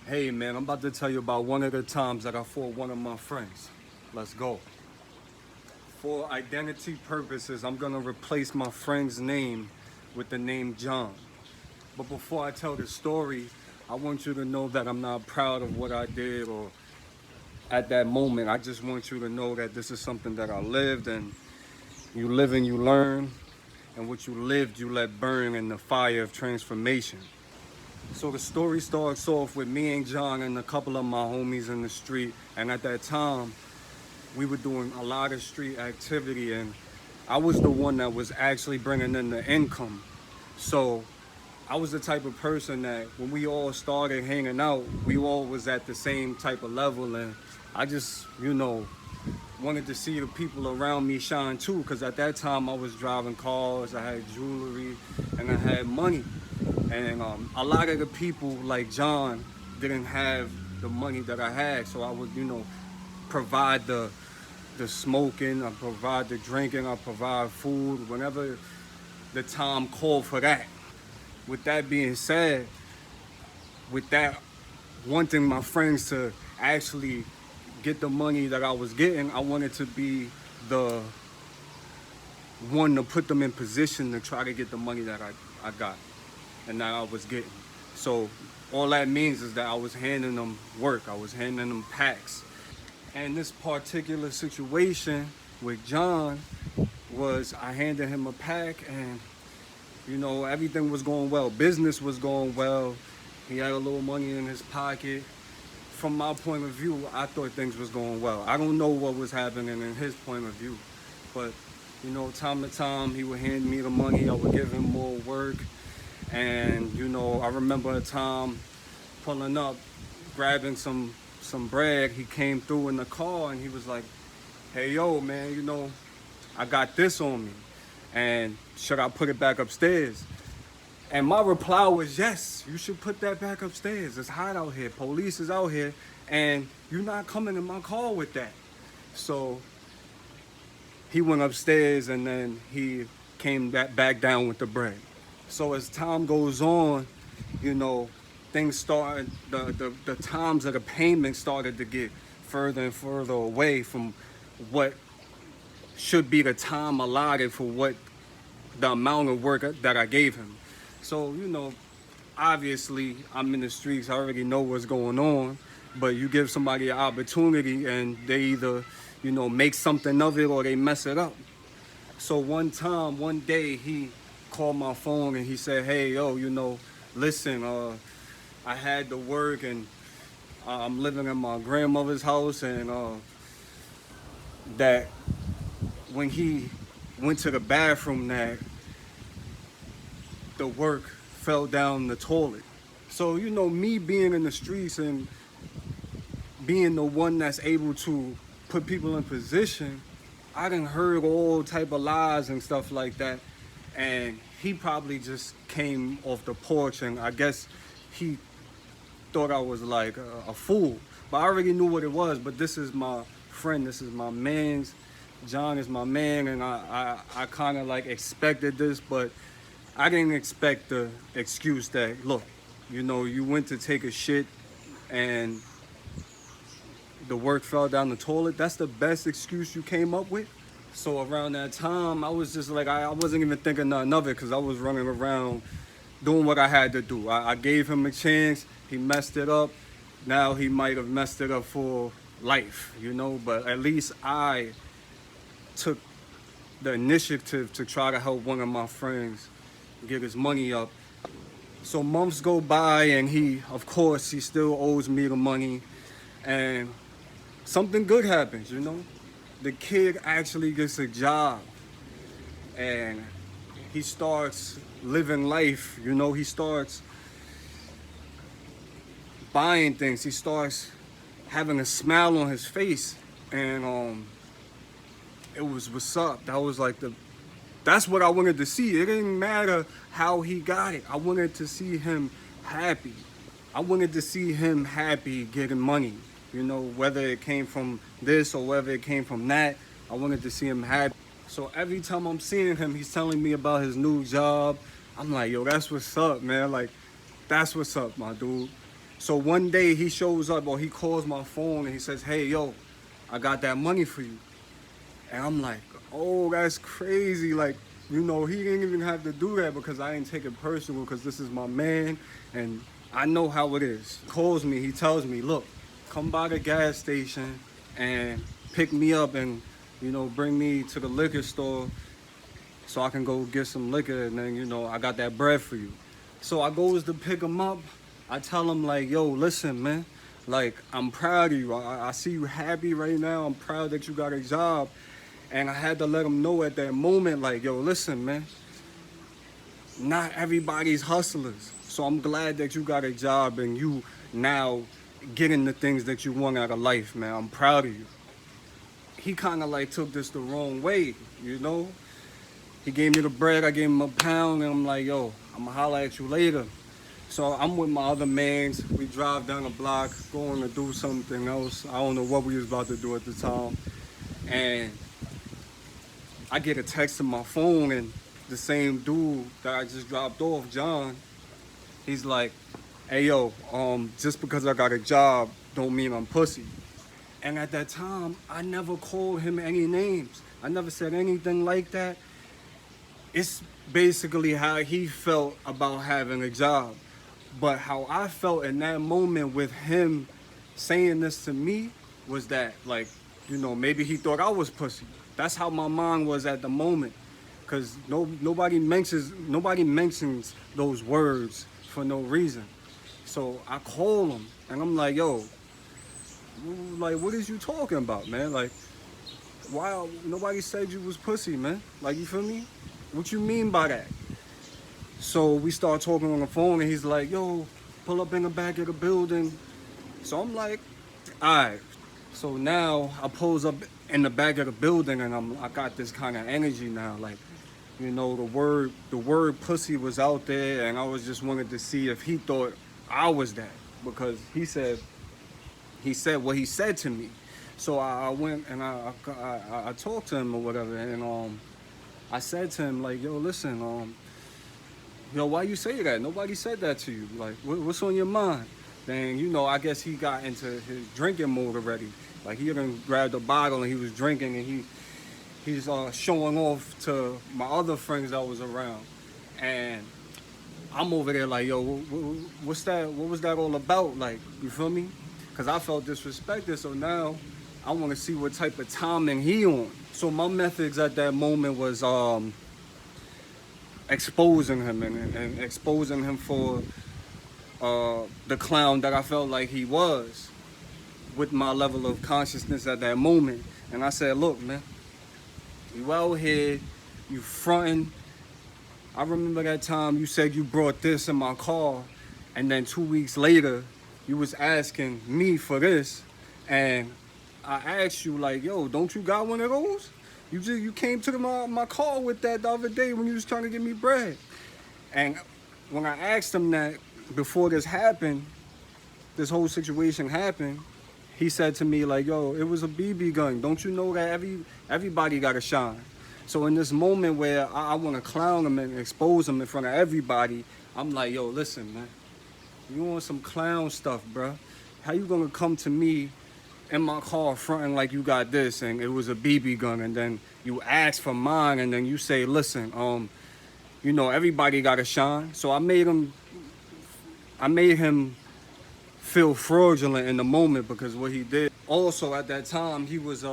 Hey man, I'm about to tell you about one of the times that I fought one of my friends. Let's go. For identity purposes, I'm gonna replace my friend's name with the name John. But before I tell the story, I want you to know that I'm not proud of what I did or at that moment. I just want you to know that this is something that I lived, and you live and you learn, and what you lived you let burn in the fire of transformation. So the story starts off with me and John and a couple of my homies in the street. And at that time, we were doing a lot of street activity, and I was the one that was actually bringing in the income. So I was the type of person that when we all started hanging out, we all was at the same type of level. And I just, wanted to see the people around me shine too. Because at that time, I was driving cars, I had jewelry, and I had money. And a lot of the people like John didn't have the money that I had, so I would, provide the smoking, I provide the drinking, I provide food whenever the time called for that. With that being said, with that wanting my friends to actually get the money that I was getting, I wanted to be the one to put them in position to try to get the money that I got and that I was getting. So all that means is that I was handing them work, I was handing them packs. And this particular situation with John was I handed him a pack, and everything was going well. Business was going well. He had a little money in his pocket. From my point of view, I thought things was going well. I don't know what was happening in his point of view, but time to time he would hand me the money. I would give him more work. And I remember a time pulling up, grabbing some bread. He came through in the car and he was like, "Hey yo man, I got this on me, and should I put it back upstairs?" And my reply was, "Yes, you should put that back upstairs. It's hot out here. Police is out here, and you're not coming in my car with that." So he went upstairs and then he came back down with the bread. So as time goes on, things started, the times of the payment started to get further and further away from what should be the time allotted for what the amount of work that I gave him. So, obviously I'm in the streets, I already know what's going on, but you give somebody an opportunity and they either, make something of it or they mess it up. So one day he called my phone and he said, "Hey, yo, listen, I had to work and I'm living in my grandmother's house, and that when he went to the bathroom, that the work fell down the toilet." So, me being in the streets and being the one that's able to put people in position, I done heard all type of lies and stuff like that. And he probably just came off the porch, and I guess he thought I was like a fool. But I already knew what it was. But this is my friend, this is my man's. John is my man, and I kind of like expected this, but I didn't expect the excuse that, look, you went to take a shit and the work fell down the toilet. That's the best excuse you came up with? So around that time, I was just like, I wasn't even thinking nothing of it, because I was running around doing what I had to do. I gave him a chance. He messed it up. Now he might have messed it up for life, but at least I took the initiative to try to help one of my friends get his money up. So months go by, and he still owes me the money, and something good happens. The kid actually gets a job, and he starts living life. He starts buying things. He starts having a smile on his face, and it was what's up. That was like that's what I wanted to see. It didn't matter how he got it. I wanted to see him happy. I wanted to see him happy getting money. Whether it came from this or whether it came from that, I wanted to see him happy. So every time I'm seeing him, he's telling me about his new job. I'm like, yo, that's what's up, man. Like, that's what's up, my dude. So one day he shows up, or he calls my phone and he says, "Hey, yo, I got that money for you." And I'm like, "Oh, that's crazy." Like, he didn't even have to do that because I didn't take it personal because this is my man and I know how it is. He calls me, he tells me, "Look, come by the gas station and pick me up and, bring me to the liquor store so I can go get some liquor and then, I got that bread for you." So I goes to pick him up. I tell him like, "Yo, listen, man, like, I'm proud of you. I see you happy right now. I'm proud that you got a job." And I had to let him know at that moment, like, "Yo, listen, man, not everybody's hustlers. So I'm glad that you got a job and you now getting the things that you want out of life, man. I'm proud of you." He kind of like took this the wrong way. He gave me the bread, I gave him a pound, and I'm like, "Yo, I'm gonna holler at you later." So I'm with my other mans. We drive down the block, going to do something else. I don't know what we was about to do at the time. And I get a text to my phone, and the same dude that I just dropped off, John, he's like, "Hey, yo, just because I got a job don't mean I'm pussy." And at that time, I never called him any names. I never said anything like that. It's basically how he felt about having a job. But how I felt in that moment with him saying this to me was that, like, maybe he thought I was pussy. That's how my mind was at the moment. Cause nobody mentions those words for no reason. So I call him and I'm like, "Yo, like, what is you talking about, man? Like, why nobody said you was pussy, man? Like, you feel me? What you mean by that?" So we start talking on the phone and he's like, "Yo, pull up in the back of the building." So I'm like, "All right." So now I pulls up in the back of the building and I got this kind of energy now. Like, the word pussy was out there and I was just wanted to see if he thought I was that. Because he said what he said to me. So I went and I talked to him or whatever, and I said to him like, "Yo, listen, why you say that? Nobody said that to you. Like, what's on your mind?" Then I guess he got into his drinking mode already. Like, he done grabbed a bottle and he was drinking and he's showing off to my other friends that was around, and I'm over there like, "Yo, what's that? What was that all about?" Like, you feel me? Because I felt disrespected. So now I want to see what type of timing he on. So my methods at that moment was exposing him and exposing him for the clown that I felt like he was with my level of consciousness at that moment. And I said, "Look, man, you out here, you fronting. I remember that time you said you brought this in my car, and then 2 weeks later, you was asking me for this, and I asked you like, yo, don't you got one of those? You came to my car with that the other day when you was trying to get me bread." And when I asked him that before this whole situation happened, he said to me like, "Yo, it was a BB gun. Don't you know that everybody got to shine?" So in this moment where I want to clown him and expose him in front of everybody, I'm like, "Yo, listen, man, you want some clown stuff, bro? How you gonna come to me in my car fronting like you got this and it was a BB gun, and then you ask for mine, and then you say, listen, everybody got to shine." So I made him feel fraudulent in the moment because what he did. Also at that time he was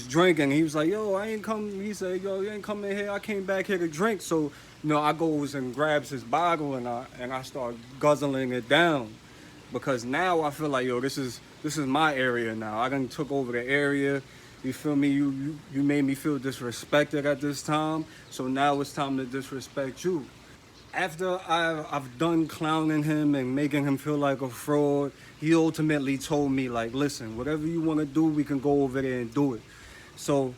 drinking. He was like, "Yo, I ain't come." He said, "Yo, you ain't come in here. I came back here to drink." So I goes and grabs his bottle and I start guzzling it down, because now I feel like, yo, this is my area now. I done took over the area. You feel me? You made me feel disrespected at this time. So now it's time to disrespect you. After I've done clowning him and making him feel like a fraud, he ultimately told me like, "Listen, whatever you want to do, we can go over there and do it." So,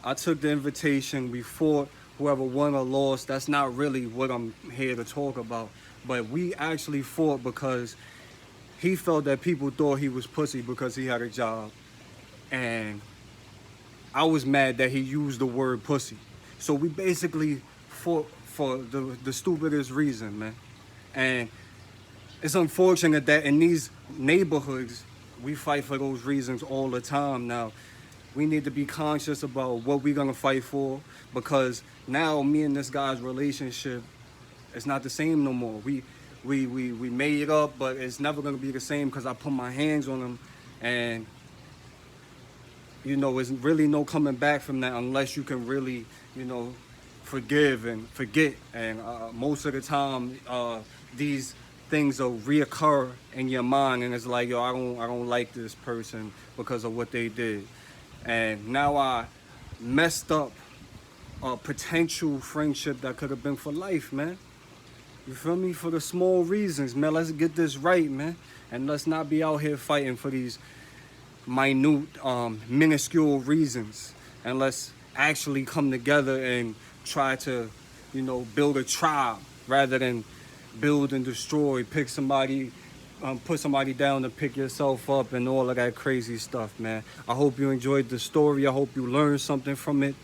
I took the invitation. We fought. Whoever won or lost, that's not really what I'm here to talk about. But we actually fought because he felt that people thought he was pussy because he had a job. And I was mad that he used the word pussy. So we basically fought for the stupidest reason, man. And it's unfortunate that in these neighborhoods, we fight for those reasons all the time. Now, we need to be conscious about what we're gonna fight for, because now me and this guy's relationship is not the same no more. We made it up, but it's never gonna be the same because I put my hands on him, and there's really no coming back from that unless you can really, forgive and forget. And most of the time, these things will reoccur in your mind, and it's like, yo, I don't like this person because of what they did, and now I messed up a potential friendship that could have been for life, man. You feel me? For the small reasons, man. Let's get this right, man, and let's not be out here fighting for these minute, minuscule reasons, and let's actually come together and try to, build a tribe rather than build and destroy, pick somebody, put somebody down to pick yourself up and all of that crazy stuff, man. I hope you enjoyed the story. I hope you learned something from it.